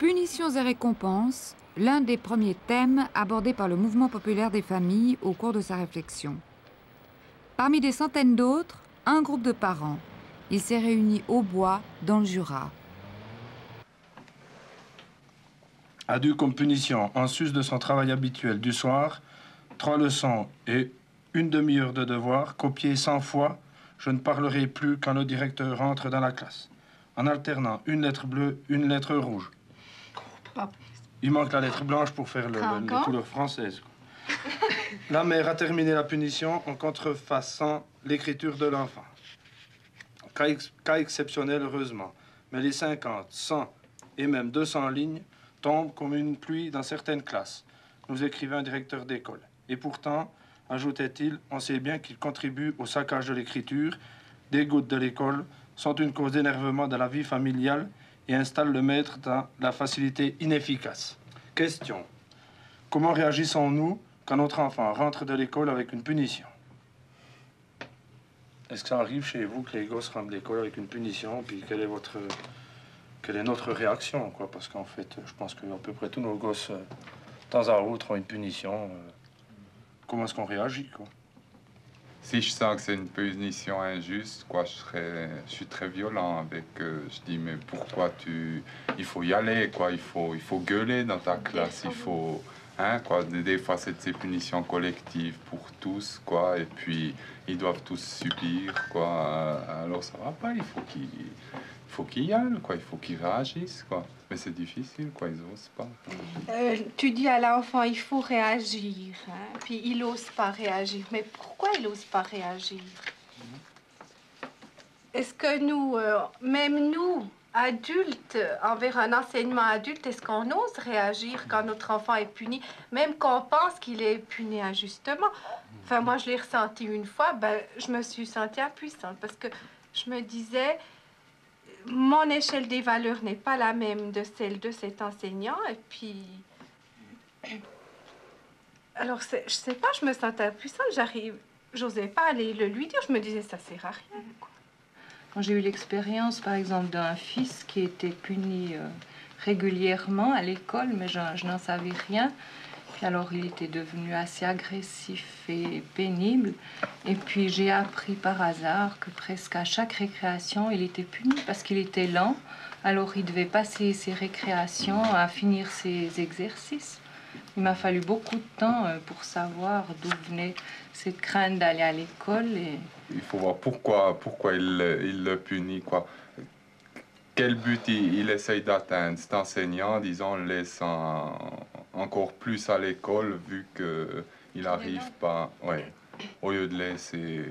Punitions et récompenses, l'un des premiers thèmes abordés par le mouvement populaire des familles au cours de sa réflexion. Parmi des centaines d'autres, un groupe de parents. Il s'est réuni au bois, dans le Jura. A dû comme punition, en sus de son travail habituel du soir, 3 leçons et une demi-heure de devoir, copiées 100 fois, je ne parlerai plus quand le directeur entre dans la classe, en alternant une lettre bleue, une lettre rouge. Il manque la lettre blanche pour faire les couleurs françaises. La mère a terminé la punition en contrefaçant l'écriture de l'enfant. Cas exceptionnel, heureusement, mais les 50, 100 et même 200 lignes tombent comme une pluie dans certaines classes, nous écrivait un directeur d'école. Et pourtant, ajoutait-il, on sait bien qu'il contribue au saccage de l'écriture. Des gouttes de l'école sont une cause d'énervement dans la vie familiale et installent le maître dans la facilité inefficace. Question. Comment réagissons-nous quand notre enfant rentre de l'école avec une punition? Est-ce que ça arrive chez vous que les gosses rentrent de l'école avec une punition? Puis quelle est notre réaction, quoi? Parce qu'en fait, je pense qu'à peu près tous nos gosses, de temps à autre, ont une punition. Comment est-ce qu'on réagit, quoi? Si je sens que c'est une punition injuste, quoi, je suis très violent avec. Je dis mais pourquoi il faut y aller, quoi. Il faut gueuler dans ta classe. Il faut, hein, quoi. Des fois c'est ces punitions collectives pour tous, quoi. Et puis ils doivent tous subir, quoi. Alors ça va pas. Il faut qu'ils y aillent, quoi. Il faut qu'ils réagissent, quoi. Mais c'est difficile, quoi. Ils osent pas. Tu dis à l'enfant, il faut réagir, hein? Puis il n'ose pas réagir. Mais pourquoi il n'ose pas réagir? Est-ce que nous, même nous, adultes, envers un enseignement adulte, est-ce qu'on ose réagir quand notre enfant est puni, même qu'on pense qu'il est puni injustement? Enfin, moi, je l'ai ressenti une fois, ben, je me suis sentie impuissante parce que je me disais... Mon échelle des valeurs n'est pas la même de celle de cet enseignant. Et puis... Alors, je sais pas, je me sentais impuissante. J'osais pas aller le lui dire. Je me disais, ça sert à rien, quoi. Quand j'ai eu l'expérience, par exemple, d'un fils qui était puni régulièrement à l'école, mais je n'en savais rien. Puis alors, il était devenu assez agressif et pénible. Et puis, j'ai appris par hasard que presque à chaque récréation, il était puni parce qu'il était lent. Alors, il devait passer ses récréations à finir ses exercices. Il m'a fallu beaucoup de temps pour savoir d'où venait cette crainte d'aller à l'école. Et... Il faut voir pourquoi il le punit, quoi. Quel but il essaye d'atteindre? Cet enseignant, disons, le laisse encore plus à l'école vu qu'il n'arrive pas, ouais, au lieu de laisser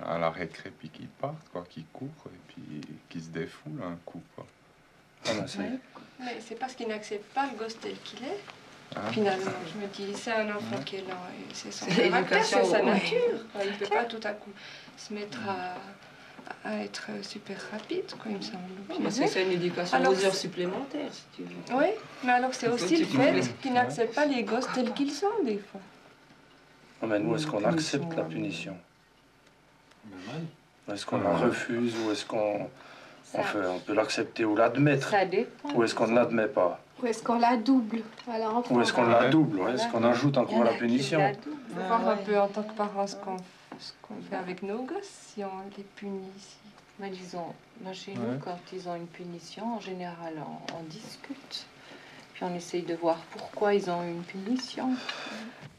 à la récré puis qu'il parte, quoi, qu'il court et puis qu'il se défoule un coup, quoi. Ah ben Mais c'est parce qu'il n'accepte pas le gosse tel qu'il est. Hein? Finalement, je me dis, c'est un enfant qui est là, et c'est son caractère, c'est sa nature. Il ne peut pas tout à coup se mettre à être super rapide, quoi, il me semble. C'est une éducation aux heures supplémentaires, si tu veux. Oui, mais alors c'est aussi le fait qu'ils n'acceptent pas les gosses tels qu'ils sont, des fois. Non, mais nous, est-ce qu'on accepte la punition? Est-ce qu'on la refuse ou est-ce qu'on peut l'accepter ou l'admettre? Ça dépend. Ou est-ce qu'on ne l'admet pas? Ou est-ce qu'on la double? Voilà, ou est-ce qu'on la double? Est-ce qu'on ajoute encore la punition? Il faut voir un peu en tant que parent ce qu'on fait avec nos gosses, si on les punit ici. Mais disons, chez nous, quand ils ont une punition, en général, on discute. Puis on essaye de voir pourquoi ils ont une punition.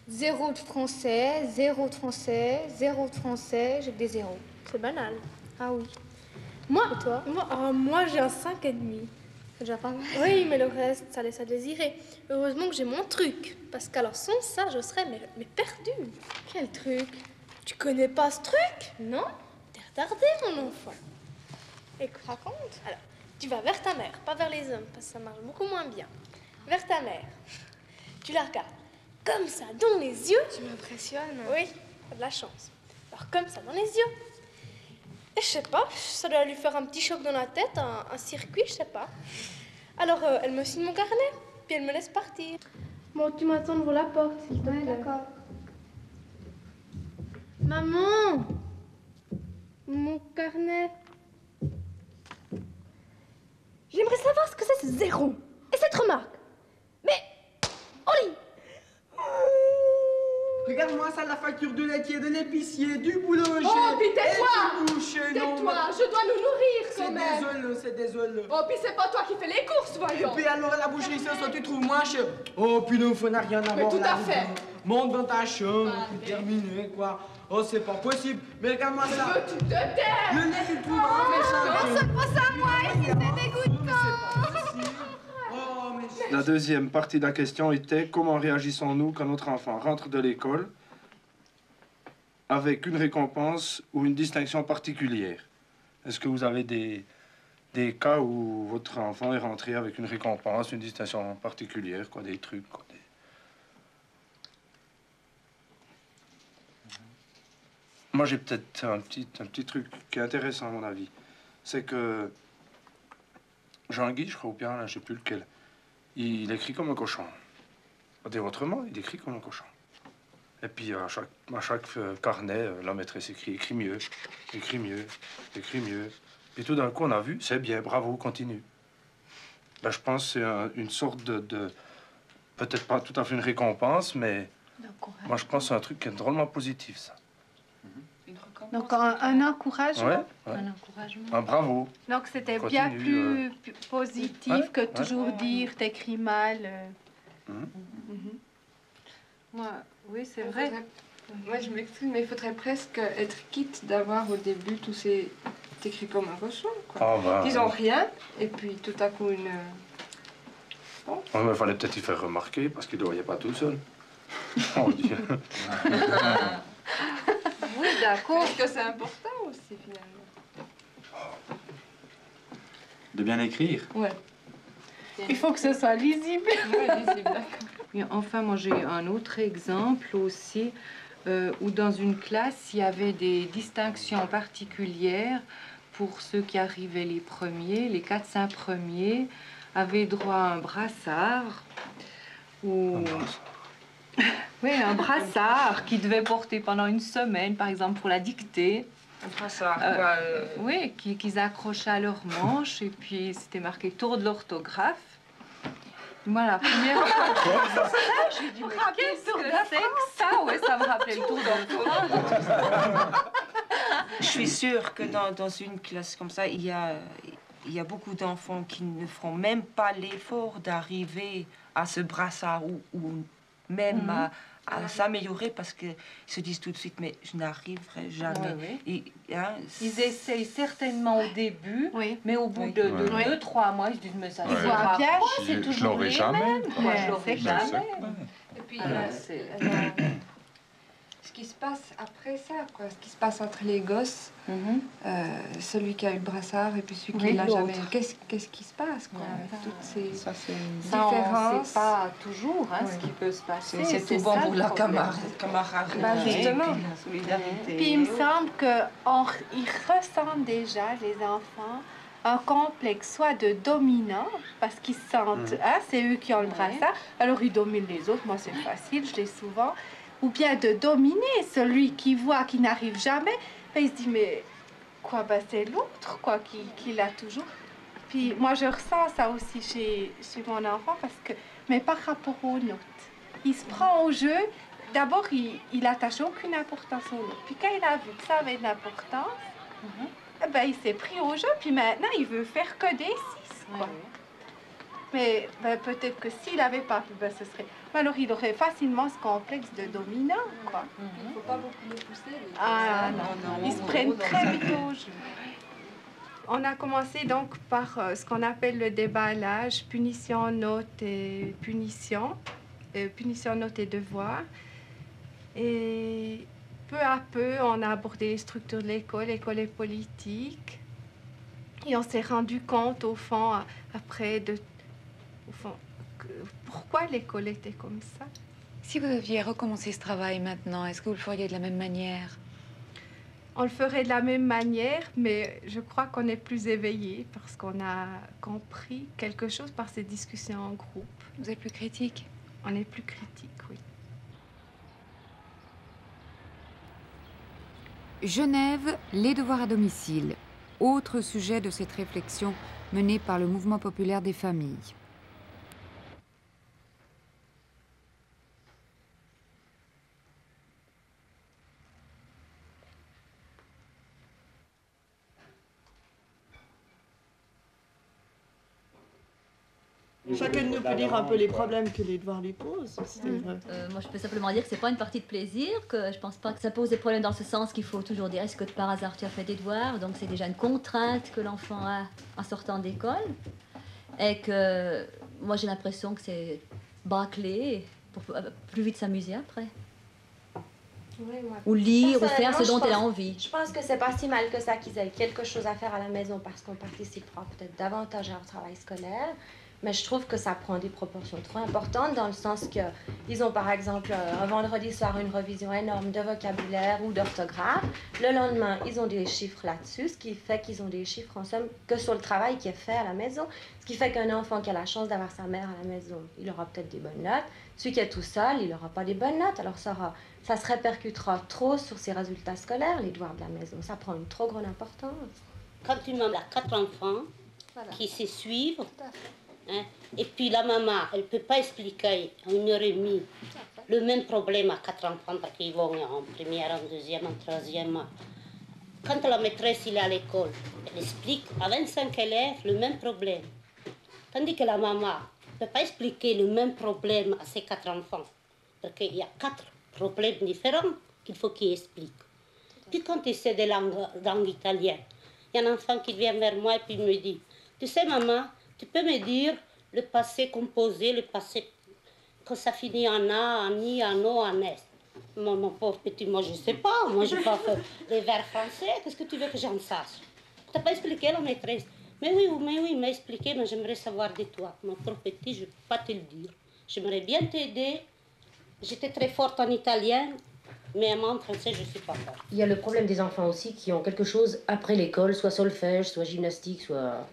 0 de français, 0 de français, 0 de français, j'ai des zéros. C'est banal. Ah oui. Moi, et toi? Moi j'ai un 5,5. C'est déjà pas mal. Oui, mais le reste, ça laisse à désirer. Heureusement que j'ai mon truc. Parce qu'alors sans ça, je serais mais perdue. Quel truc? Tu connais pas ce truc? Non? T'es retardé, mon enfant. Écoute, raconte. Alors, tu vas vers ta mère, pas vers les hommes, parce que ça marche beaucoup moins bien. Vers ta mère. Tu la regardes comme ça, dans les yeux. Tu m'impressionnes. Oui, t'as de la chance. Alors, comme ça, dans les yeux. Et je sais pas, ça doit lui faire un petit choc dans la tête, un circuit, je sais pas. Alors, elle me signe mon carnet, puis elle me laisse partir. Bon, tu m'attends devant la porte, s'il te plaît. D'accord. Maman! Mon carnet. J'aimerais savoir ce que c'est ce 0. Et cette remarque. Mais, au lit. Regarde-moi ça, la facture de laitier, de l'épicier, du boulanger. Oh, puis tais-toi. Tais-toi, je dois nous nourrir quand même. C'est désolé. Oh, puis c'est pas toi qui fais les courses, voyons. Et puis alors, à la boucherie, ça, tu trouves moins cher. Oh, puis le feu n'a rien à voir. Mais tout à fait. Monte dans ta chambre, puis terminé, quoi. Oh, c'est pas possible. Mais regarde-moi ça. Tu te tais. Le lait, tu le trouves en Non, c'est pas ça, moi, ici, c'est dégoûtant. La deuxième partie de la question était comment réagissons-nous quand notre enfant rentre de l'école avec une récompense ou une distinction particulière? Est-ce que vous avez des cas où votre enfant est rentré avec une récompense, une distinction particulière, quoi, des trucs, quoi, Moi, j'ai peut-être un petit truc qui est intéressant, à mon avis. C'est que Jean-Guy, je crois, ou bien, là, je sais plus lequel, il écrit comme un cochon. Autrement, il écrit comme un cochon. Et puis, à chaque carnet, la maîtresse écrit mieux, écrit mieux, écrit mieux. Et tout d'un coup, on a vu, c'est bien, bravo, continue. Ben, je pense que c'est une sorte de peut-être pas tout à fait une récompense, mais moi, je pense que c'est un truc qui est drôlement positif, ça. Donc, un encouragement. Ouais, Un encouragement. un bravo. Donc, c'était Continue, bien plus positif ouais, que ouais. toujours dire t'écris mal. Moi, oui, c'est vrai. Moi, je m'excuse, mais il faudrait presque être quitte d'avoir au début tous ces... écrit comme un cochon, quoi. Oh, bah, Ils ont rien, et puis tout à coup une... Bon. Ouais, mais il fallait peut-être y faire remarquer, parce qu'il ne voyait pas tout seul. Oh, Dieu. Oui, d'accord. Parce que c'est important aussi, finalement. De bien écrire. Ouais. Il faut que ce soit lisible. Ouais, lisible, d'accord. Et enfin, moi, j'ai un autre exemple aussi, où dans une classe, il y avait des distinctions particulières pour ceux qui arrivaient les premiers. Les 4-5 premiers avaient droit à un brassard. Ou... Oui, un brassard qu'ils devaient porter pendant une semaine, par exemple, pour la dictée. Un brassard, Oui, qu'ils accrochaient à leur manche, et puis c'était marqué tour de l'orthographe. Moi, la première fois j'ai dit, mais qu'est-ce que c'est que ça? Ouais, ça me rappelait le tour d'orthographe. Je suis sûre que dans une classe comme ça, il y a beaucoup d'enfants qui ne feront même pas l'effort d'arriver à ce brassard ou même à s'améliorer parce qu'ils se disent tout de suite, mais je n'arriverai jamais. Oui. Ils essayent certainement au début, mais au bout de 2-3 mois, ils se disent, mais ça se voit bien, c'est toujours les mêmes. Moi, je l'aurais jamais. Et puis, ce qui se passe après ça, quoi, ce qui se passe entre les gosses, celui qui a eu le brassard et puis celui qui l'a jamais. Qu'est-ce qui se passe, quoi, avec toutes ces différences? On ne sait pas toujours ce qui peut se passer. C'est tout bon pour la camaraderie. Justement. La solidarité. Puis il me semble qu'ils ressentent déjà, les enfants, un complexe soit de dominant, parce qu'ils sentent, c'est eux qui ont le brassard, alors ils dominent les autres, moi c'est facile, je l'ai souvent. Ou bien de dominer celui qui voit, qui n'arrive jamais. Ben, il se dit, mais quoi, ben, c'est l'autre quoi, qui l'a toujours. Puis moi, je ressens ça aussi chez mon enfant, parce que, mais par rapport aux notes. Il se prend au jeu. D'abord, il attache aucune importance aux notes. Puis quand il a vu que ça avait de l'importance, ben, il s'est pris au jeu. Puis maintenant, il veut faire que des 6. Quoi. Mais ben, peut-être que s'il n'avait pas pu, ben, ce serait... Alors, il aurait facilement ce complexe de dominant, quoi. Il ne faut pas beaucoup les pousser. Ah non, ils se prennent très vite au jeu. On a commencé donc par ce qu'on appelle le déballage, punition, note et punition. Punition, note et devoir. Et peu à peu, on a abordé les structures de l'école, l'école est politique. Et on s'est rendu compte, au fond, après, pourquoi l'école était comme ça. Si vous deviez recommencer ce travail maintenant, est-ce que vous le feriez de la même manière? On le ferait de la même manière, mais je crois qu'on est plus éveillé parce qu'on a compris quelque chose par ces discussions en groupe. Vous êtes plus critique? On est plus critique, oui. Genève, les devoirs à domicile. Autre sujet de cette réflexion menée par le mouvement populaire des familles. Chacun de nous peut dire un peu les problèmes que les devoirs lui posent. Moi, je peux simplement dire que c'est pas une partie de plaisir, que je pense pas que ça pose des problèmes dans ce sens qu'il faut toujours dire est-ce que par hasard tu as fait des devoirs, donc c'est déjà une contrainte que l'enfant a en sortant d'école, et que moi j'ai l'impression que c'est bâclé pour plus vite s'amuser après. Oui, moi, ou lire, ou faire ce dont elle a envie. Je pense que c'est pas si mal que ça qu'ils aient quelque chose à faire à la maison parce qu'on participera peut-être davantage à leur travail scolaire. Mais je trouve que ça prend des proportions trop importantes dans le sens qu'ils ont par exemple un vendredi soir une revision énorme de vocabulaire ou d'orthographe. Le lendemain, ils ont des chiffres là-dessus, ce qui fait qu'ils ont des chiffres en somme que sur le travail qui est fait à la maison. Ce qui fait qu'un enfant qui a la chance d'avoir sa mère à la maison, il aura peut-être des bonnes notes. Celui qui est tout seul, il n'aura pas des bonnes notes. Alors ça se répercutera trop sur ses résultats scolaires, les devoirs de la maison. Ça prend une trop grande importance. Quand une maman a 4 enfants qui se suivent, hein, et puis la maman, elle ne peut pas expliquer en 1h30 le même problème à 4 enfants parce qu'ils vont en première, en deuxième, en troisième. Quand la maîtresse est à l'école, elle explique à 25 élèves le même problème. Tandis que la maman ne peut pas expliquer le même problème à ses 4 enfants. Parce qu'il y a 4 problèmes différents qu'il faut qu'il explique. Puis quand c'est de langue italienne, il y a un enfant qui vient vers moi et puis me dit « Tu sais maman, tu peux me dire le passé composé, le passé quand ça finit en A, en I, en O, en S ?» Mon pauvre petit, moi je ne sais pas, moi je n'ai pas fait les verbes français, qu'est-ce que tu veux que j'en sache? Tu n'as pas expliqué la maîtresse. Mais oui, il m'a expliqué, mais j'aimerais savoir de toi. Mon pauvre petit, je ne peux pas te le dire. J'aimerais bien t'aider. J'étais très forte en italien, mais en français, je ne suis pas forte. Il y a le problème des enfants aussi qui ont quelque chose après l'école, soit solfège, soit gymnastique, soit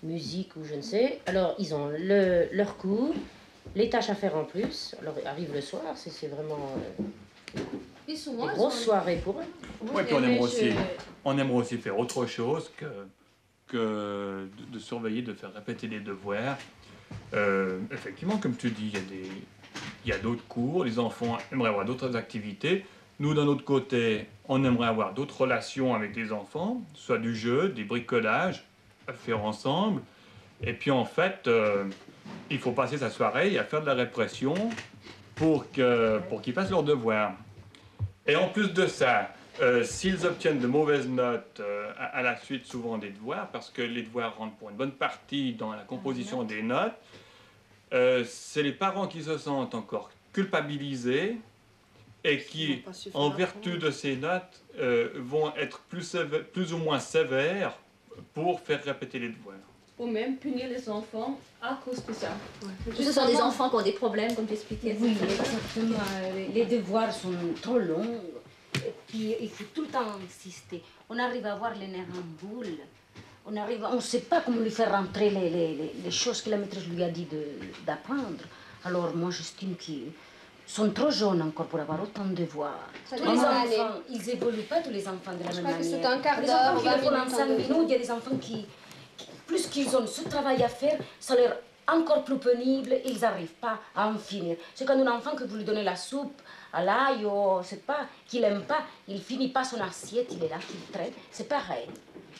musique ou je ne sais. Alors, ils ont leur cours, les tâches à faire en plus. Alors, arrive le soir, c'est vraiment des grosses soirées pour eux. Oui, puis on aimerait aussi faire autre chose que de surveiller, de faire répéter les devoirs. Effectivement, comme tu dis, il y a d'autres cours, les enfants aimeraient avoir d'autres activités. Nous, d'un autre côté, on aimerait avoir d'autres relations avec les enfants, soit du jeu, des bricolages à faire ensemble. Et puis en fait, il faut passer sa soirée à faire de la répression pour qu'ils fassent leurs devoirs. Et en plus de ça, s'ils obtiennent de mauvaises notes à la suite souvent des devoirs, parce que les devoirs rentrent pour une bonne partie dans la composition des notes, c'est les parents qui se sentent encore culpabilisés et qui, en vertu de ces notes, vont être plus ou moins sévères pour faire répéter les devoirs. Ou même punir les enfants à cause de ça. Ce sont des enfants qui ont des problèmes, comme tu expliquais. Oui, exactement. Les devoirs sont trop longs. Et puis, il faut tout le temps insister. On arrive à avoir les nerfs en boule. On ne sait pas comment lui faire rentrer les choses que la maîtresse lui a dit d'apprendre. Alors, moi, j'estime qu'ils sont trop jeunes encore pour avoir autant de devoirs. Tous les enfants, ils n'évoluent pas tous les enfants de la même manière. C'est un quart Les d'heure, enfants qui le font en 5 minutes, il y a des enfants qui plus qu'ils ont ce travail à faire, ça leur encore plus pénible, ils n'arrivent pas à en finir. C'est quand un enfant que vous lui donnez la soupe à l'ail ou c'est pas qu'il n'aime pas, il finit pas son assiette, il est là, il traîne, c'est pareil.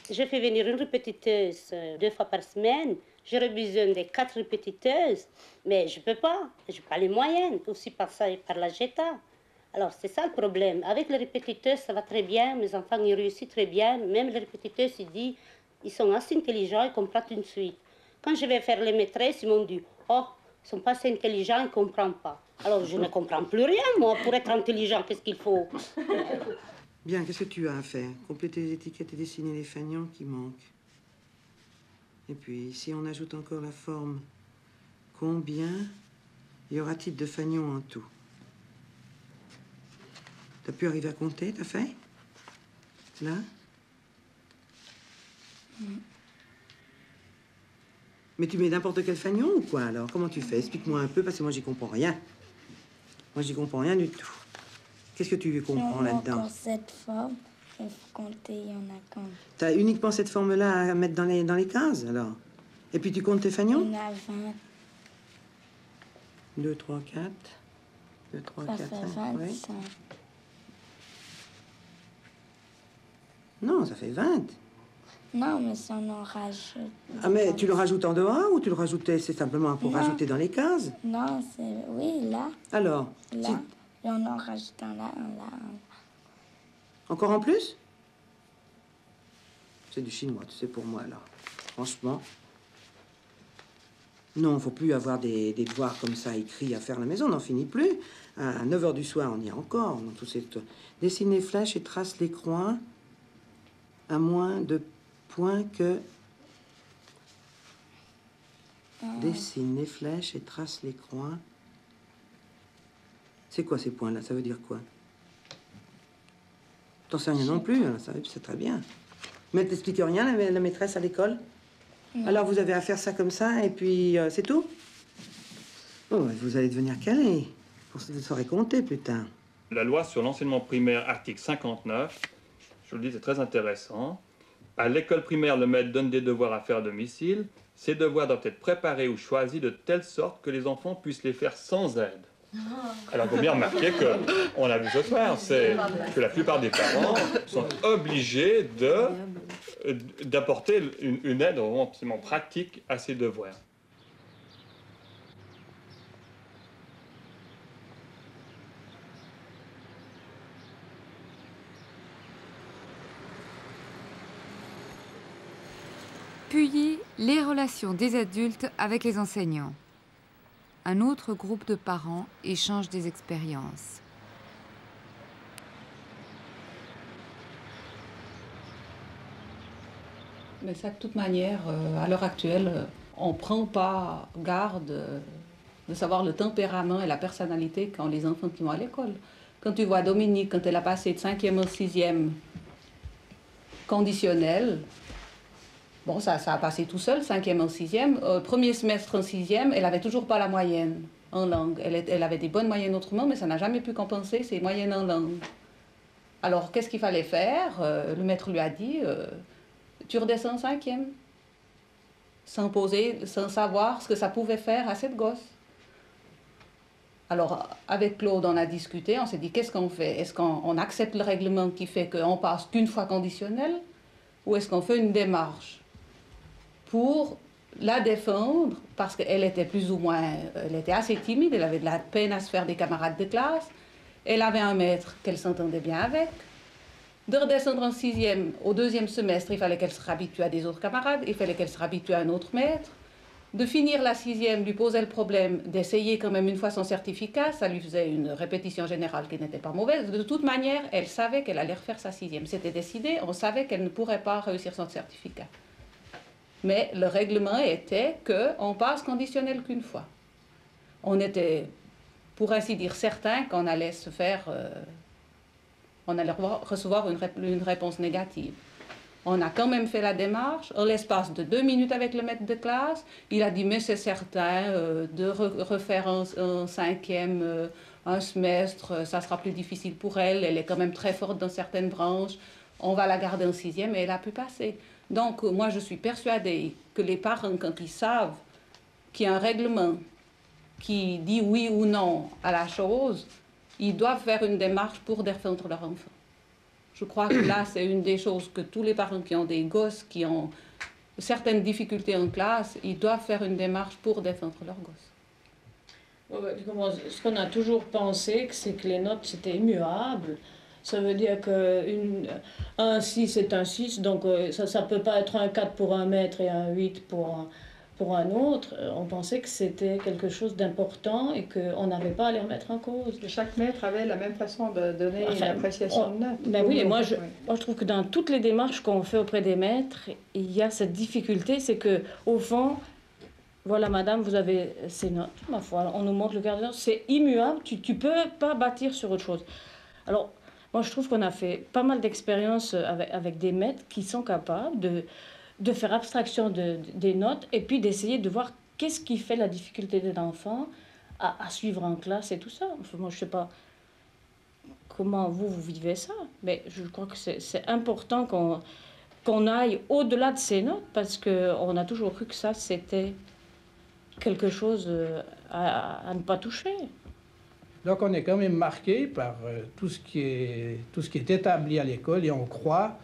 Je fais venir une répétiteuse 2 fois par semaine. J'aurais besoin de 4 répétiteuses, mais je peux pas. Je n'ai pas les moyens, aussi par ça et par la JETA. Alors c'est ça le problème. Avec les répétiteuses, ça va très bien, mes enfants ils réussissent très bien. Même les répétiteuses, ils sont assez intelligents, ils comprennent une suite. Quand je vais faire les maîtresses, ils m'ont dit « Oh, ils ne sont pas assez intelligents, ils ne comprennent pas. » Alors je ne comprends plus rien, moi. Pour être intelligent, qu'est-ce qu'il faut? Bien, qu'est-ce que tu as à faire? Compléter les étiquettes et dessiner les fanions qui manquent. Et puis, si on ajoute encore la forme, combien y aura-t-il de fanions en tout? T'as pu arriver à compter, t'as fait? Là? Mais tu mets n'importe quel fanion ou quoi, alors? Comment tu fais? Explique-moi un peu, parce que moi, j'y comprends rien. Moi, j'y comprends rien du tout. Qu'est-ce que tu comprends là-dedans? Encore cette forme, il faut compter, il y en a quand même. T'as uniquement cette forme-là à mettre dans les cases, alors? Et puis tu comptes tes fanions? Il y en a 20. 2, 3, 4. 2, 3, 4, 5. Ça fait 25. Oui. Non, ça fait 20. Non, mais si on en rajoute... Ah, mais tu le rajoutes en dehors ou tu le rajoutais, c'est simplement pour Non. rajouter dans les cases? Non, c'est... Oui, là. Alors? Là. Si... Et on en rajoute un là, un là, un là. Encore en plus? C'est du chinois, tu sais, pour moi, là. Franchement. Non, faut plus avoir des devoirs comme ça écrits à faire à la maison, on n'en finit plus. À 9 h du soir, on y est encore. Dans tous ces... Dessine les flèches et trace les coins à moins de points que... Dessine les flèches et trace les coins. C'est quoi ces points-là? Ça veut dire quoi? T'en sais rien non plus, hein, ça c'est très bien. Mais elle t'explique rien, la maîtresse à l'école? Alors vous avez à faire ça comme ça, et puis c'est tout? Oh, vous allez devenir calé. Vous saurez compter plus tard. La loi sur l'enseignement primaire, article 59, je vous le dis, c'est très intéressant. À l'école primaire, le maître donne des devoirs à faire à domicile. Ces devoirs doivent être préparés ou choisis de telle sorte que les enfants puissent les faire sans aide. Alors, il faut bien remarquer qu'on a vu ce soir, c'est que la plupart des parents sont obligés d'apporter une aide vraiment absolument pratique à ces devoirs. Puis, les relations des adultes avec les enseignants. Un autre groupe de parents échange des expériences. Mais ça, de toute manière, à l'heure actuelle, on ne prend pas garde de savoir le tempérament et la personnalité quand les enfants qui vont à l'école. Quand tu vois Dominique, quand elle a passé de 5e au 6e conditionnel, bon, ça a passé tout seul, 5e au 6e. Premier semestre en 6e, elle n'avait toujours pas la moyenne en langue. Elle avait des bonnes moyennes autrement, mais ça n'a jamais pu compenser ses moyennes en langue. Alors, qu'est-ce qu'il fallait faire? Le maître lui a dit, tu redescends en 5e. Sans savoir ce que ça pouvait faire à cette gosse. Alors, avec Claude, on a discuté, on s'est dit, qu'est-ce qu'on fait? Est-ce qu'on accepte le règlement qui fait qu'on passe qu'une fois conditionnel? Ou est-ce qu'on fait une démarche pour la défendre, parce qu'elle était plus ou moins, elle était assez timide, elle avait de la peine à se faire des camarades de classe, elle avait un maître qu'elle s'entendait bien avec. De redescendre en 6e, au 2e semestre, il fallait qu'elle se réhabitue à des autres camarades, il fallait qu'elle se réhabitue à un autre maître. De finir la 6e lui posait le problème d'essayer quand même une fois son certificat, ça lui faisait une répétition générale qui n'était pas mauvaise. De toute manière, elle savait qu'elle allait refaire sa 6e. C'était décidé, on savait qu'elle ne pourrait pas réussir son certificat. Mais le règlement était qu'on passe conditionnel qu'une fois. On était, pour ainsi dire, certain qu'on allait se faire... on allait recevoir une réponse négative. On a quand même fait la démarche. En l'espace de 2 minutes avec le maître de classe, il a dit, mais c'est certain, de refaire en 5e un semestre, ça sera plus difficile pour elle. Elle est quand même très forte dans certaines branches. On va la garder en 6e et elle a pu passer. Donc, moi, je suis persuadée que les parents, quand ils savent qu'il y a un règlement qui dit oui ou non à la chose, ils doivent faire une démarche pour défendre leur enfant. Je crois que là, c'est une des choses que tous les parents qui ont des gosses, qui ont certaines difficultés en classe, ils doivent faire une démarche pour défendre leur gosse. Ce qu'on a toujours pensé, c'est que les notes, c'était immuable. Ça veut dire qu'un 6 est un 6, donc ça ne peut pas être un 4 pour un maître et un 8 pour un autre. On pensait que c'était quelque chose d'important et qu'on n'avait pas à les remettre en cause. Chaque maître avait la même façon de donner une appréciation de notes. Ben oui, et moi je trouve que dans toutes les démarches qu'on fait auprès des maîtres, il y a cette difficulté, c'est qu'au fond, voilà madame, vous avez ces notes, ma foi, on nous montre le carnet de notes, c'est immuable, tu ne peux pas bâtir sur autre chose. Alors, moi je trouve qu'on a fait pas mal d'expériences avec des maîtres qui sont capables de faire abstraction des notes et puis d'essayer de voir qu'est-ce qui fait la difficulté de l'enfant à suivre en classe et tout ça. Enfin, moi, je ne sais pas comment vous vivez ça, mais je crois que c'est important qu'on aille au-delà de ces notes parce qu'on a toujours cru que ça, c'était quelque chose à ne pas toucher. Donc, on est quand même marqué par tout ce qui est établi à l'école et on croit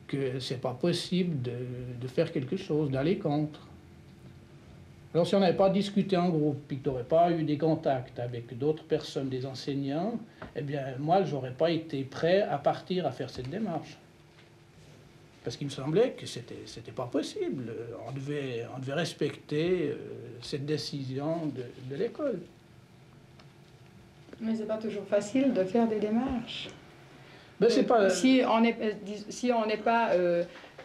que c'est pas possible de faire quelque chose, d'aller contre. Alors si on n'avait pas discuté en groupe, puis que tu n'aurais pas eu des contacts avec d'autres personnes, des enseignants, eh bien moi, j'aurais pas été prêt à partir à faire cette démarche. Parce qu'il me semblait que c'était pas possible. On devait respecter cette décision de l'école. Mais c'est pas toujours facile de faire des démarches. Ben, c'est pas... Si on n'est pas...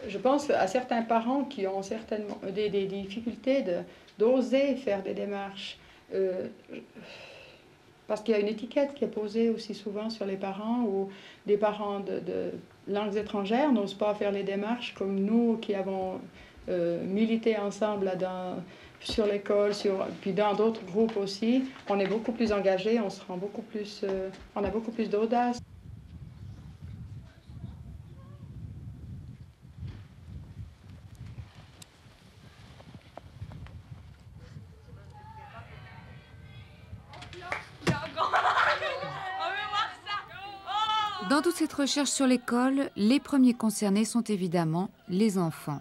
je pense à certains parents qui ont certainement des difficultés d'oser faire des démarches. Parce qu'il y a une étiquette qui est posée aussi souvent sur les parents, où des parents de langues étrangères n'osent pas faire les démarches comme nous qui avons milité ensemble sur l'école, puis dans d'autres groupes aussi. On est beaucoup plus engagés, on se rend beaucoup plus, on a beaucoup plus d'audace. Dans toute cette recherche sur l'école, les premiers concernés sont évidemment les enfants.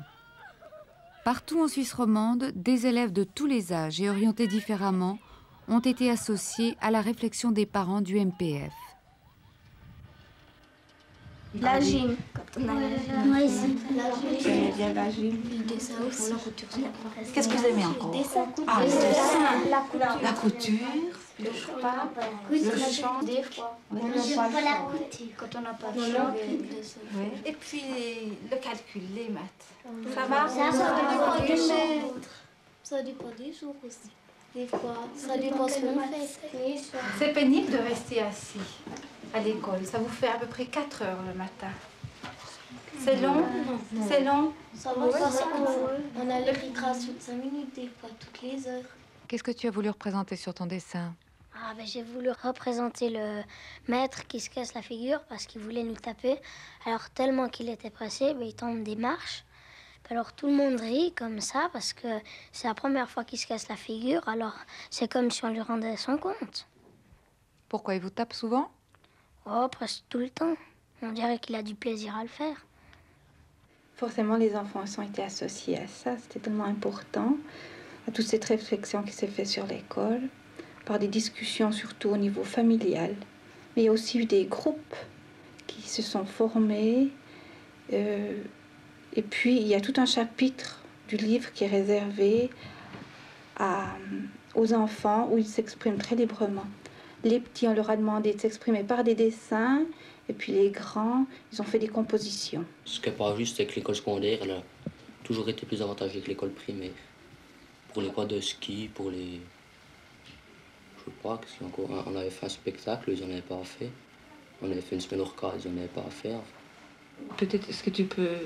Partout en Suisse romande, des élèves de tous les âges et orientés différemment ont été associés à la réflexion des parents du MPF. La gym. J'aimais bien la gym. Qu'est-ce que vous aimez encore? Ah, le dessin, la couture, le chant, le chant. Des fois. On n'aime pas la couture quand on n'a pas le choix. Et puis le calcul, les maths. Ça va? Ça dépend des jours. Ça dépend des jours aussi. Des fois, ça dépend ce qu'on fait. C'est pénible de rester assis à l'école. Ça vous fait à peu près 4 heures le matin. C'est long? C'est long? Ça va parce qu'on a les récréations de 5 minutes des fois, toutes les heures. Qu'est-ce que tu as voulu représenter sur ton dessin? Ah ben, j'ai voulu représenter le maître qui se casse la figure parce qu'il voulait nous taper. Alors tellement qu'il était pressé, ben, il tombe des marches. Alors tout le monde rit comme ça parce que c'est la première fois qu'il se casse la figure. Alors c'est comme si on lui rendait son compte. Pourquoi il vous tape souvent? Oh, presque tout le temps. On dirait qu'il a du plaisir à le faire. Forcément, les enfants ont été associés à ça. C'était tellement important, à toute cette réflexion qui s'est faite sur l'école, par des discussions surtout au niveau familial. Mais il y a aussi eu des groupes qui se sont formés. Et puis, il y a tout un chapitre du livre qui est réservé aux enfants où ils s'expriment très librement. Les petits, on leur a demandé de s'exprimer par des dessins. Et puis les grands, ils ont fait des compositions. Ce qui n'est pas juste, c'est que l'école secondaire, elle a toujours été plus avantagée que l'école primaire. Pour les quads de ski, pour les... Je sais pas, qu'est-ce qu'il y a encore? On avait fait un spectacle, ils n'en avaient pas fait. On avait fait une semaine hors cadre, ils n'en avaient pas à faire. Peut-être, est-ce que tu peux,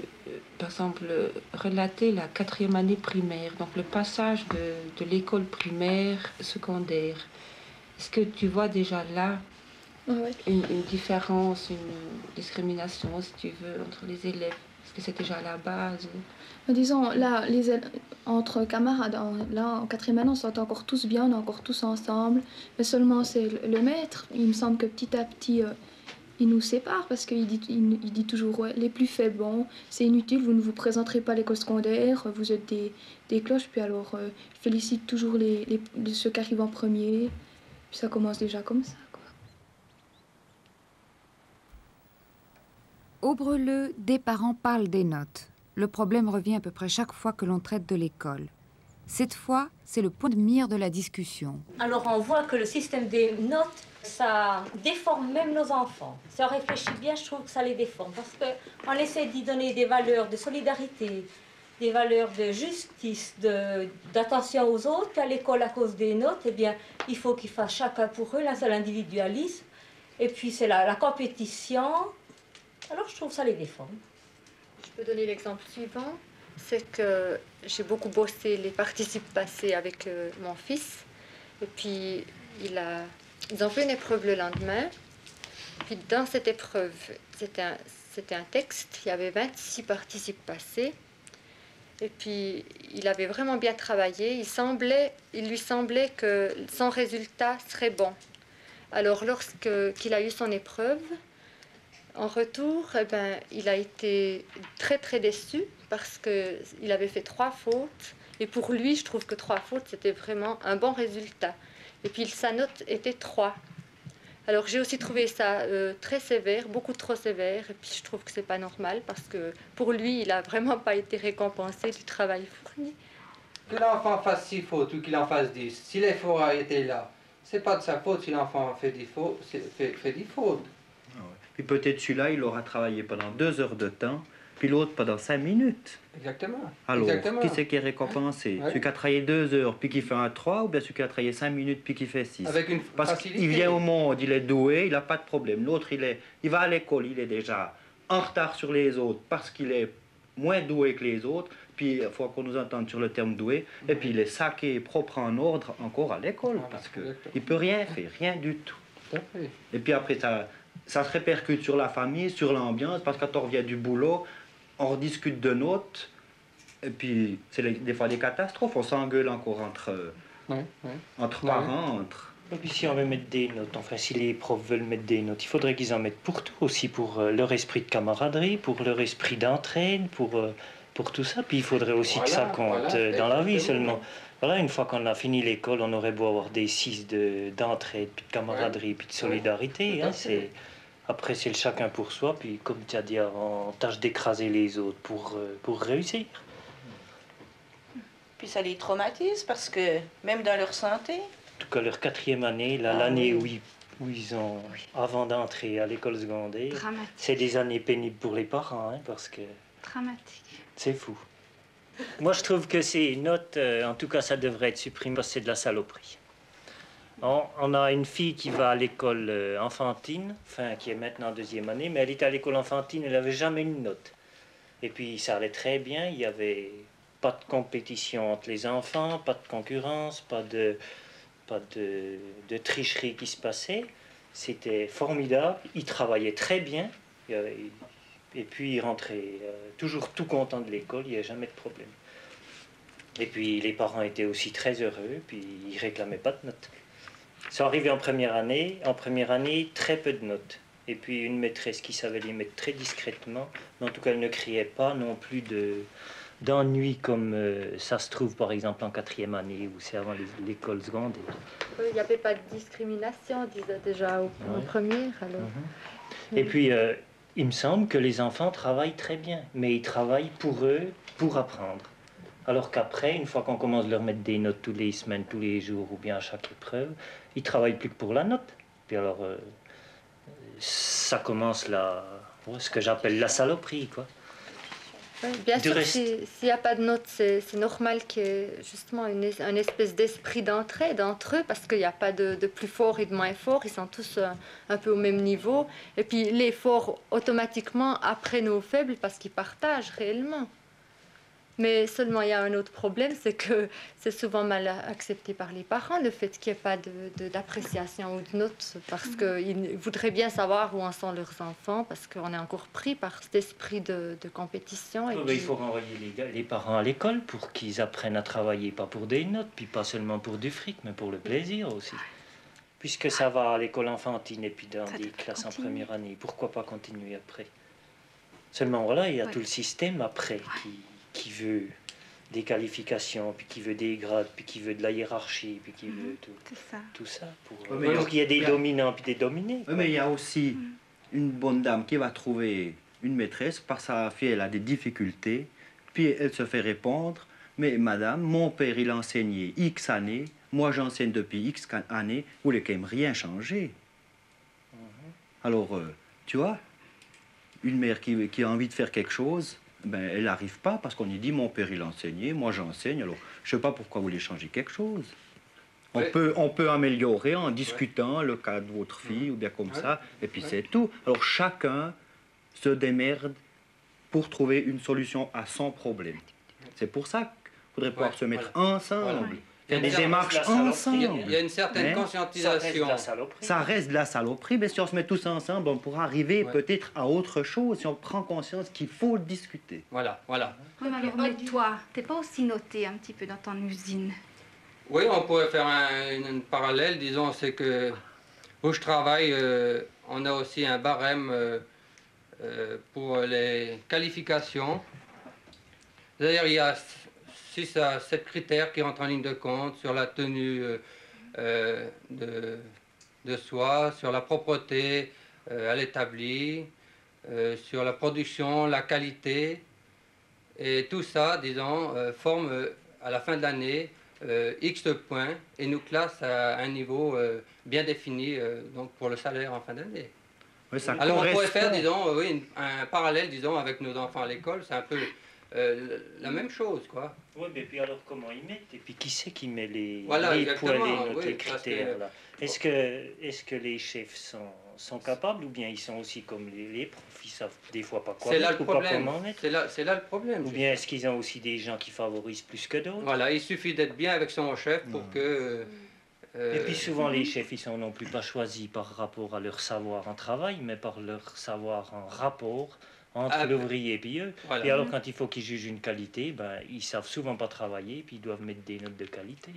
par exemple, relater la 4e année primaire, donc le passage de l'école primaire secondaire. Est-ce que tu vois déjà là une différence, une discrimination, si tu veux, entre les élèves? Est-ce que c'est déjà à la base? Disons, là, entre camarades, là, en 4e année, on s'entend encore tous bien, on est encore tous ensemble. Mais seulement, c'est le maître. Il me semble que petit à petit, il nous sépare parce qu'il dit toujours ouais, les plus faibles, bon, c'est inutile, vous ne vous présenterez pas à l'école secondaire, vous êtes des cloches. Puis alors, il félicite toujours ceux qui arrivent en premier. Puis ça commence déjà comme ça. Au Breleux, des parents parlent des notes. Le problème revient à peu près chaque fois que l'on traite de l'école. Cette fois, c'est le point de mire de la discussion. Alors on voit que le système des notes, ça déforme même nos enfants. Si on réfléchit bien, je trouve que ça les déforme. Parce qu'on essaie d'y donner des valeurs de solidarité, des valeurs de justice, d'attention aux autres. Qu'à l'école, à cause des notes, eh bien, il faut qu'ils fassent chacun pour eux, là c'est l'individualisme. Et puis c'est la compétition. Alors je trouve ça les déforme. Je peux donner l'exemple suivant. C'est que j'ai beaucoup bossé les participes passés avec mon fils. Et puis ils ont fait une épreuve le lendemain. Puis dans cette épreuve, c'était un texte. Il y avait 26 participes passés. Et puis il avait vraiment bien travaillé. Il lui semblait que son résultat serait bon. Alors lorsqu'il a eu son épreuve, en retour, eh ben, il a été très très déçu parce qu'il avait fait 3 fautes. Et pour lui, je trouve que 3 fautes, c'était vraiment un bon résultat. Et puis sa note était 3. Alors j'ai aussi trouvé ça très sévère, beaucoup trop sévère. Et puis je trouve que c'est pas normal parce que pour lui, il n'a vraiment pas été récompensé du travail fourni. Que l'enfant fasse 6 fautes ou qu'il en fasse 10, si l'effort a été là, c'est pas de sa faute si l'enfant fait des fautes. Puis peut-être celui-là, il aura travaillé pendant 2 heures de temps, puis l'autre pendant 5 minutes. Exactement. Alors, Exactement. qui c'est qui est récompensé? Celui qui a travaillé 2 heures, puis qui fait un 3, ou bien celui qui a travaillé 5 minutes, puis qui fait 6? Avec une Parce facilité. qu'il vient au monde, il est doué, il n'a pas de problème. L'autre, il va à l'école, il est déjà en retard sur les autres parce qu'il est moins doué que les autres. Puis il faut qu'on nous entende sur le terme doué. Et puis il est saqué, propre en ordre encore à l'école parce qu'il ne peut rien faire, rien du tout. Et puis après, ça se répercute sur la famille, sur l'ambiance, parce que quand on revient du boulot, on rediscute de notes. Et puis c'est des fois des catastrophes, on s'engueule encore entre parents. Et puis si on veut mettre des notes, enfin si les profs veulent mettre des notes, il faudrait qu'ils en mettent pour tout, aussi pour leur esprit de camaraderie, pour leur esprit d'entraide, pour tout ça. Puis il faudrait aussi que ça compte dans la vie seulement. Voilà, une fois qu'on a fini l'école, on aurait beau avoir des 6 d'entraide, puis de camaraderie, puis de solidarité. Hein, après, c'est le chacun pour soi, puis comme tu as dit avant, on tâche d'écraser les autres pour réussir. Puis ça les traumatise parce que même dans leur santé. En tout cas, leur 4e année, l'année où ils ont, avant d'entrer à l'école secondaire, c'est des années pénibles pour les parents, hein, parce que... Dramatique. C'est fou. Moi, je trouve que ces notes, en tout cas, ça devrait être supprimé parce que c'est de la saloperie. On a une fille qui va à l'école enfantine, enfin, qui est maintenant en 2e année, mais elle était à l'école enfantine, elle n'avait jamais une note. Et puis, ça allait très bien, il n'y avait pas de compétition entre les enfants, pas de concurrence, pas de tricherie qui se passait. C'était formidable, ils travaillaient très bien. Et puis ils rentraient toujours tout contents de l'école, il n'y a jamais de problème. Et puis les parents étaient aussi très heureux, puis ils ne réclamaient pas de notes. C'est arrivé en première année, très peu de notes. Et puis une maîtresse qui savait les mettre très discrètement, mais en tout cas elle ne criait pas non plus d'ennui comme ça se trouve par exemple en 4e année, où c'est avant l'école secondaire. Il n'y avait pas de discrimination, on disait déjà en première. Alors. Et puis... il me semble que les enfants travaillent très bien, mais ils travaillent pour eux, pour apprendre. Alors qu'après, une fois qu'on commence à leur mettre des notes toutes les semaines, tous les jours, ou bien à chaque épreuve, ils travaillent plus que pour la note. Puis alors, ça commence ce que j'appelle la saloperie, quoi. Oui, bien sûr, s'il n'y a pas de notes, c'est normal qu'il y ait justement une espèce d'esprit d'entraide entre eux, parce qu'il n'y a pas de plus fort et de moins fort, ils sont tous un peu au même niveau. Et puis les forts, automatiquement, apprennent aux faibles parce qu'ils partagent réellement. Mais seulement, il y a un autre problème, c'est que c'est souvent mal accepté par les parents, le fait qu'il n'y ait pas d'appréciation ou de notes, parce qu'ils voudraient bien savoir où en sont leurs enfants, parce qu'on est encore pris par cet esprit de compétition. Et puis... Il faut renvoyer les parents à l'école pour qu'ils apprennent à travailler, pas pour des notes, puis pas seulement pour du fric, mais pour le plaisir aussi. Puisque ça va à l'école enfantine et puis dans des classes en première année, pourquoi pas continuer après? Seulement, voilà, il y a tout le système après qui veut des qualifications, puis qui veut des grades, puis qui veut de la hiérarchie, puis qui veut tout ça pour qu'il y ait des dominants puis des dominés. Oui, mais il y a aussi une bonne dame qui va trouver une maîtresse, parce que sa fille elle a des difficultés, puis elle se fait répondre, mais madame, mon père il a enseigné X années, moi j'enseigne depuis X années, vous voulez quand même rien changer. Alors, tu vois, une mère qui a envie de faire quelque chose, ben, elle n'arrive pas parce qu'on lui dit mon père il a enseigné, moi j'enseigne, alors je ne sais pas pourquoi vous voulez changer quelque chose. On peut améliorer en discutant le cas de votre fille ou bien comme ça, et puis c'est tout. Alors chacun se démerde pour trouver une solution à son problème. C'est pour ça qu'il faudrait pouvoir se mettre ensemble. Faire des démarches ensemble. Il y a une certaine conscientisation. Ça reste de la saloperie, mais si on se met tous ensemble, on pourra arriver peut-être à autre chose, si on prend conscience qu'il faut discuter. Voilà. Oui, mais toi, t'es pas aussi noté un petit peu dans ton usine? Oui, on pourrait faire une parallèle, disons, c'est que où je travaille, on a aussi un barème pour les qualifications. D'ailleurs, il y a 6 à 7 critères qui rentrent en ligne de compte sur la tenue de soi, sur la propreté à l'établi, sur la production, la qualité. Et tout ça, disons, forme à la fin de l'année X points et nous classe à un niveau bien défini donc pour le salaire en fin d'année. Oui, alors on pourrait faire, disons, oui, un parallèle, disons, avec nos enfants à l'école, c'est un peu la même chose, quoi. Oui, mais puis alors comment ils mettent? Et puis qui c'est qui met les points, les notes, oui, les critères là? Est-ce que les chefs sont capables ou bien ils sont aussi comme les profs, ils savent des fois pas quoi mettre ou pas comment mettre? C'est là le problème. Ou bien est-ce qu'ils ont aussi des gens qui favorisent plus que d'autres? Voilà, il suffit d'être bien avec son chef pour que... Et puis souvent les chefs, ils sont non plus pas choisis par rapport à leur savoir en travail, mais par leur savoir en rapport entre l'ouvrier et puis eux. Voilà. Et alors quand il faut qu'ils jugent une qualité, ben, ils savent souvent pas travailler, puis ils doivent mettre des notes de qualité.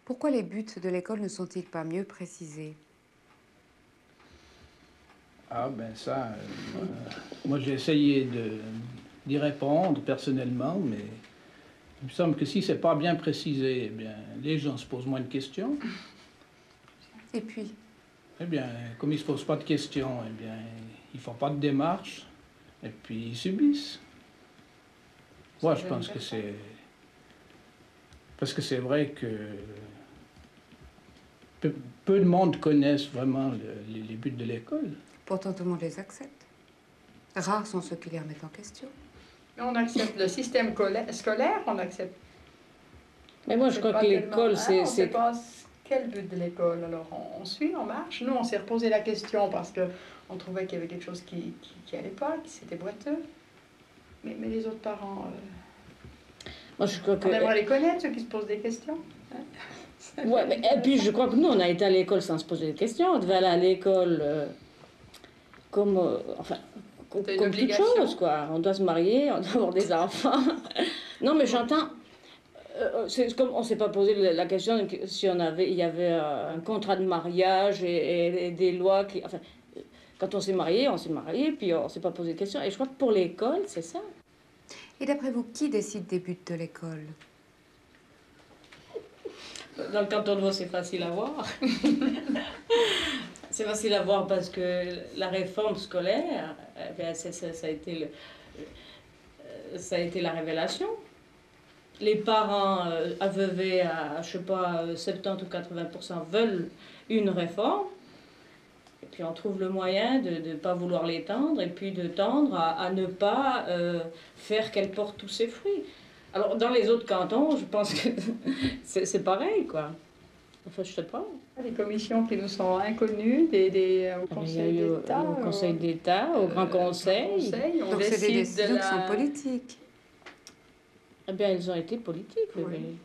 Pourquoi les buts de l'école ne sont-ils pas mieux précisés? Ah ben ça, moi j'ai essayé d'y répondre personnellement, mais il me semble que si c'est pas bien précisé, eh bien, les gens se posent moins de questions. Et puis? Eh bien, comme ils ne se posent pas de questions, eh bien, ils ne font pas de démarche, et puis ils subissent. Moi, je pense que c'est... Parce que c'est vrai que peu de monde connaissent vraiment les buts de l'école. Pourtant, tout le monde les accepte. Rares sont ceux qui les remettent en question. On accepte le système scolaire, on accepte. Mais moi, je crois que l'école, c'est... On ne sait pas quel but de l'école. Alors, on suit, on marche. Nous, on s'est reposé la question parce qu'on trouvait qu'il y avait quelque chose qui n'allait pas, qui c'était boiteux. Mais les autres parents... Moi, je crois que... On aimerait les connaître, ceux qui se posent des questions. Ouais, mais, et puis je crois que nous, on a été à l'école sans se poser des questions. On devait aller à l'école comme toute chose, quoi. On doit se marier, on doit avoir des enfants. Non, mais j'entends... c'est comme on ne s'est pas posé la question si il y avait un contrat de mariage et des lois qui... Enfin, quand on s'est marié, puis on ne s'est pas posé de questions. Et je crois que pour l'école, c'est ça. Et d'après vous, qui décide des buts de l'école? Dans le canton de Vaud, c'est facile à voir. C'est facile à voir parce que la réforme scolaire, ça a été la révélation. Les parents aveuvés à, je sais pas, 70 ou 80% veulent une réforme. Et puis on trouve le moyen de ne pas vouloir l'étendre et puis de tendre à ne pas faire qu'elle porte tous ses fruits. Alors dans les autres cantons, je pense que c'est pareil, quoi. Enfin, je sais pas. Des commissions qui nous sont inconnues, au Conseil d'État. Au Conseil d'État, au Grand Conseil. Donc c'est des décisions qui sont politiques. Eh bien, elles ont été politiques, oui.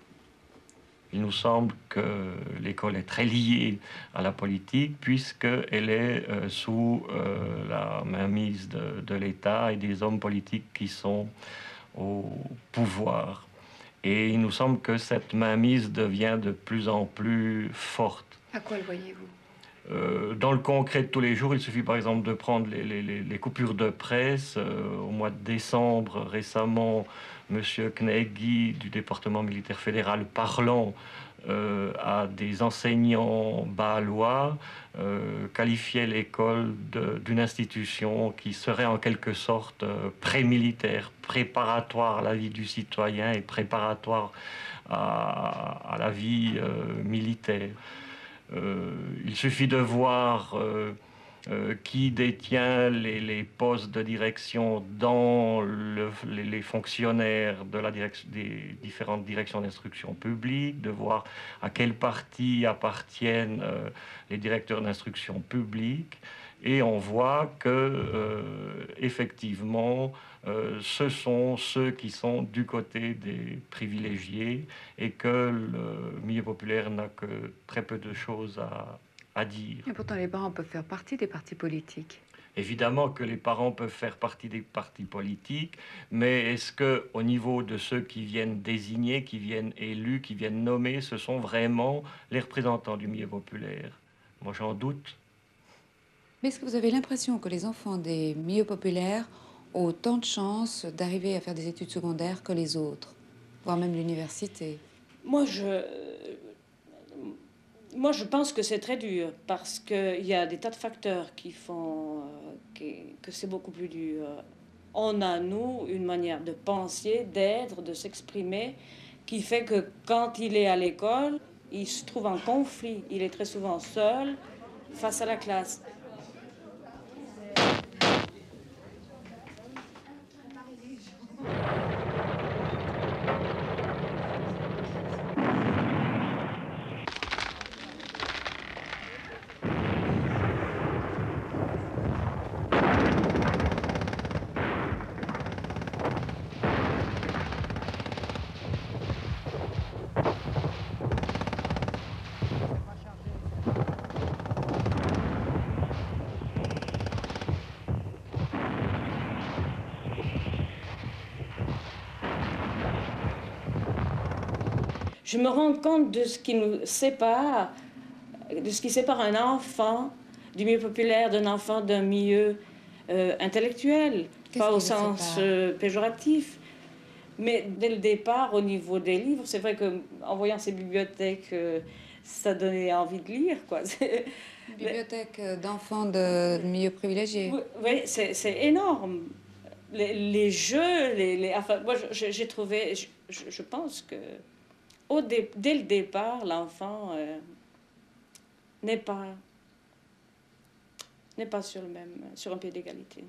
Il nous semble que l'école est très liée à la politique puisqu'elle est sous la mainmise de l'État et des hommes politiques qui sont au pouvoir. Et il nous semble que cette mainmise devient de plus en plus forte. À quoi le voyez-vous? Dans le concret de tous les jours, il suffit par exemple de prendre les coupures de presse. Au mois de décembre, récemment, M. Kneggi du département militaire fédéral parlant à des enseignants bâlois qualifiait l'école d'une institution qui serait en quelque sorte pré-militaire, préparatoire à la vie du citoyen et préparatoire à la vie militaire. Il suffit de voir qui détient les postes de direction dans les fonctionnaires de des différentes directions d'instruction publique, de voir à quel parti appartiennent les directeurs d'instruction publique. Et on voit que, effectivement, ce sont ceux qui sont du côté des privilégiés et que le milieu populaire n'a que très peu de choses à dire. Et pourtant, les parents peuvent faire partie des partis politiques. Évidemment que les parents peuvent faire partie des partis politiques, mais est-ce qu'au niveau de ceux qui viennent désigner, qui viennent élus, qui viennent nommer, ce sont vraiment les représentants du milieu populaire? Moi, j'en doute. Mais est-ce que vous avez l'impression que les enfants des milieux populaires ont autant de chances d'arriver à faire des études secondaires que les autres, voire même l'université? Moi, je pense que c'est très dur parce qu'il y a des tas de facteurs qui font que c'est beaucoup plus dur. On a, nous, une manière de penser, d'être, de s'exprimer qui fait que quand il est à l'école, il se trouve en conflit. Il est très souvent seul face à la classe. Je me rends compte de ce qui nous sépare, de ce qui sépare un enfant du milieu populaire d'un enfant d'un milieu intellectuel, pas au sens péjoratif. Mais dès le départ, au niveau des livres, c'est vrai qu'en voyant ces bibliothèques, ça donnait envie de lire, quoi. Bibliothèque d'enfants de milieu privilégié. Oui, c'est énorme. Les jeux, enfin, moi j'ai trouvé, je pense que dès le départ, l'enfant n'est pas sur un pied d'égalité.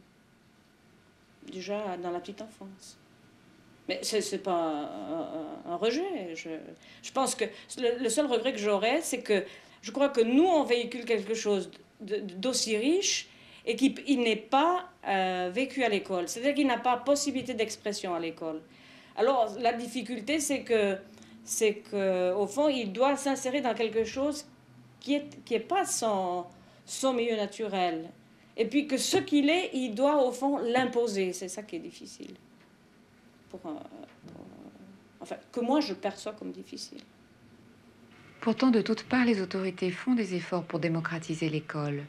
Déjà dans la petite enfance. Mais c'est pas un rejet. Je pense que le seul regret que j'aurais, c'est que je crois que nous, on véhicule quelque chose d'aussi riche et qui n'est pas vécu à l'école. C'est-à-dire qu'il n'a pas possibilité d'expression à l'école. Alors, la difficulté, c'est que au fond, il doit s'insérer dans quelque chose qui est pas son milieu naturel. Et puis que ce qu'il est, il doit, au fond, l'imposer. C'est ça qui est difficile. Enfin, que moi, je perçois comme difficile. Pourtant, de toutes parts, les autorités font des efforts pour démocratiser l'école.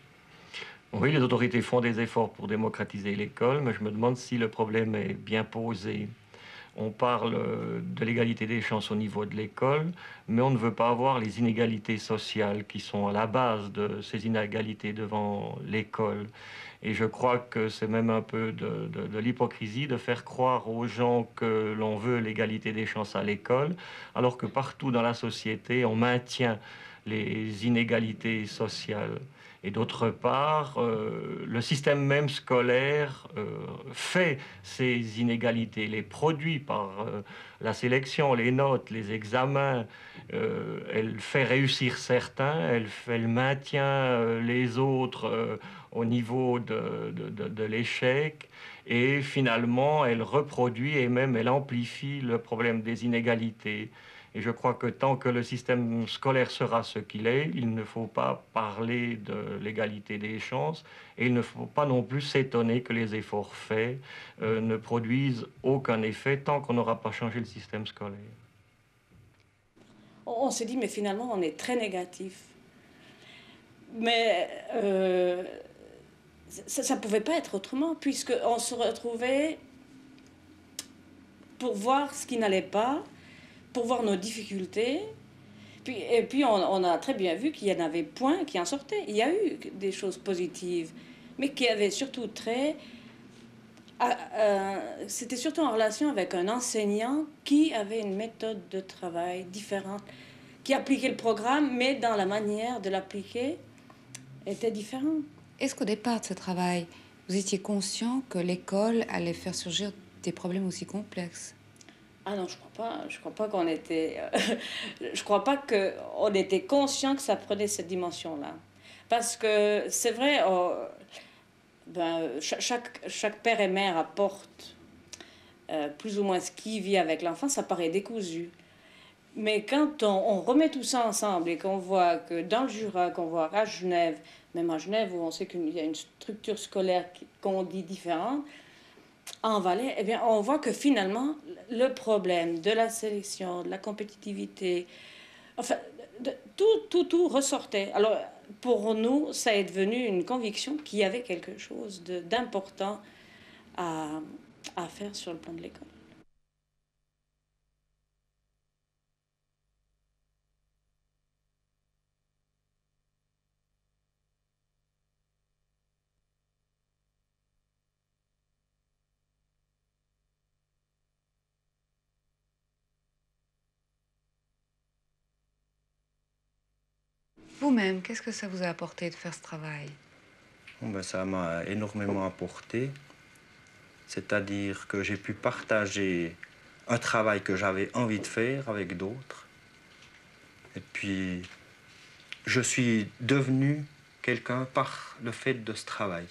Oui, les autorités font des efforts pour démocratiser l'école, mais je me demande si le problème est bien posé. On parle de l'égalité des chances au niveau de l'école, mais on ne veut pas avoir les inégalités sociales qui sont à la base de ces inégalités devant l'école. Et je crois que c'est même un peu de l'hypocrisie de faire croire aux gens que l'on veut l'égalité des chances à l'école, alors que partout dans la société, on maintient les inégalités sociales. Et d'autre part, le système même scolaire fait ces inégalités, les produit par la sélection, les notes, les examens. Elle fait réussir certains, elle maintient les autres au niveau de l'échec. Et finalement, elle reproduit et même elle amplifie le problème des inégalités. Et je crois que tant que le système scolaire sera ce qu'il est, il ne faut pas parler de l'égalité des chances et il ne faut pas non plus s'étonner que les efforts faits ne produisent aucun effet tant qu'on n'aura pas changé le système scolaire. On s'est dit, mais finalement, on est très négatif. Mais ça ne pouvait pas être autrement, puisqu'on se retrouvait pour voir ce qui n'allait pas, pour voir nos difficultés. Et puis on a très bien vu qu'il y en avait point qui en sortaient. Il y a eu des choses positives, mais qui avaient surtout c'était surtout en relation avec un enseignant qui avait une méthode de travail différente, qui appliquait le programme, mais dans la manière de l'appliquer était différente. Est-ce qu'au départ de ce travail, vous étiez conscient que l'école allait faire surgir des problèmes aussi complexes? Ah non, je crois pas qu'on était... je crois pas qu'on était conscient que ça prenait cette dimension-là. Parce que c'est vrai, chaque père et mère apporte plus ou moins ce qui vit avec l'enfant, ça paraît décousu. Mais quand on remet tout ça ensemble et qu'on voit que dans le Jura, qu'on voit à Genève, même à Genève où on sait qu'il y a une structure scolaire qu'on dit différente, en Valais, eh bien, on voit que finalement, le problème de la sélection, de la compétitivité, enfin, tout ressortait. Alors, pour nous, ça est devenu une conviction qu'il y avait quelque chose d'important à faire sur le plan de l'école. Vous-même, qu'est-ce que ça vous a apporté de faire ce travail? Ça m'a énormément apporté. C'est-à-dire que j'ai pu partager un travail que j'avais envie de faire avec d'autres. Et puis, je suis devenu quelqu'un par le fait de ce travail.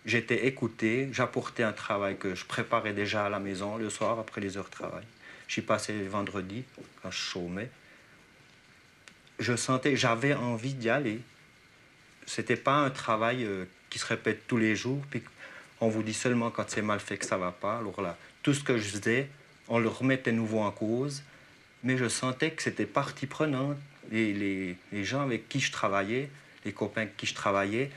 J'étais écouté, j'apportais un travail que je préparais déjà à la maison le soir après les heures de travail. J'y passais le vendredi quand je chômais. Je sentais, j'avais envie d'y aller. C'était pas un travail qui se répète tous les jours, puis on vous dit seulement quand c'est mal fait que ça va pas. Alors là, tout ce que je faisais, on le remettait nouveau en cause, mais je sentais que c'était partie prenante. Les gens avec qui je travaillais, les copains avec qui je travaillais,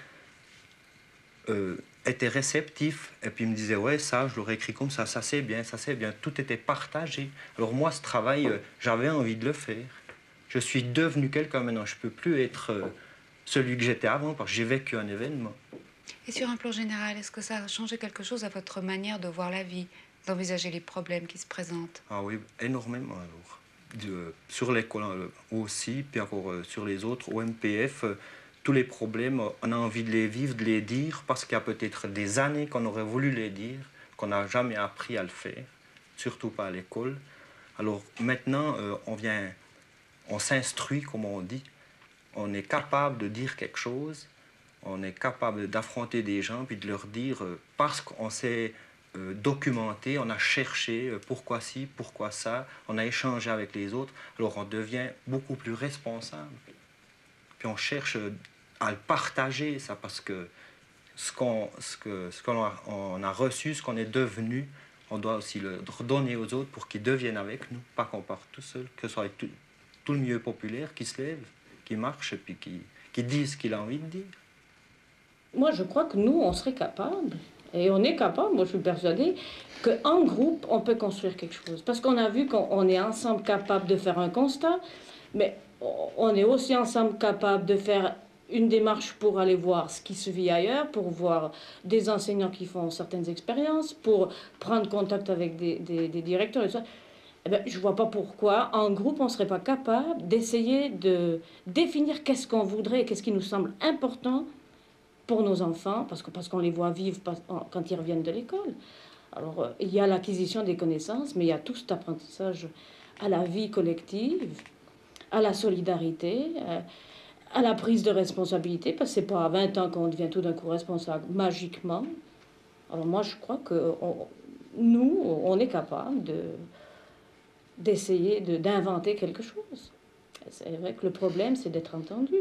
étaient réceptifs, et puis ils me disaient, ouais, ça, je l'aurais écrit comme ça c'est bien, tout était partagé. Alors moi, ce travail, j'avais envie de le faire. Je suis devenu quelqu'un maintenant, je ne peux plus être celui que j'étais avant, parce que j'ai vécu un événement. Et sur un plan général, est-ce que ça a changé quelque chose à votre manière de voir la vie, d'envisager les problèmes qui se présentent? Ah oui, énormément alors. Sur l'école aussi, puis encore sur les autres, au MPF, tous les problèmes, on a envie de les vivre, de les dire, parce qu'il y a peut-être des années qu'on aurait voulu les dire, qu'on n'a jamais appris à le faire, surtout pas à l'école. Alors maintenant, on s'instruit, comme on dit, on est capable de dire quelque chose, on est capable d'affronter des gens, puis de leur dire, parce qu'on s'est documenté, on a cherché pourquoi ci, pourquoi ça, on a échangé avec les autres, alors on devient beaucoup plus responsable. Puis on cherche à le partager, ça, parce que ce qu'on a reçu, ce qu'on est devenu, on doit aussi le redonner aux autres pour qu'ils deviennent avec nous, pas qu'on parte tout seul, que ce soit avec tout le milieu populaire qui se lève, qui marche, et puis qui dit ce qu'il a envie de dire. Moi, je crois que nous, on serait capable, et on est capable, moi je suis persuadée, qu'en groupe, on peut construire quelque chose. Parce qu'on a vu qu'on est ensemble capable de faire un constat, mais on est aussi ensemble capable de faire une démarche pour aller voir ce qui se vit ailleurs, pour voir des enseignants qui font certaines expériences, pour prendre contact avec des directeurs et tout ça. Eh bien, je ne vois pas pourquoi, en groupe, on ne serait pas capable d'essayer de définir qu'est-ce qu'on voudrait et qu'est-ce qui nous semble important pour nos enfants, parce qu'on les voit vivre quand ils reviennent de l'école. Alors, il y a l'acquisition des connaissances, mais il y a tout cet apprentissage à la vie collective, à la solidarité, à la prise de responsabilité, parce que ce n'est pas à 20 ans qu'on devient tout d'un coup responsable magiquement. Alors moi, je crois que nous, on est capable d'essayer d'inventer quelque chose. C'est vrai que le problème, c'est d'être entendu.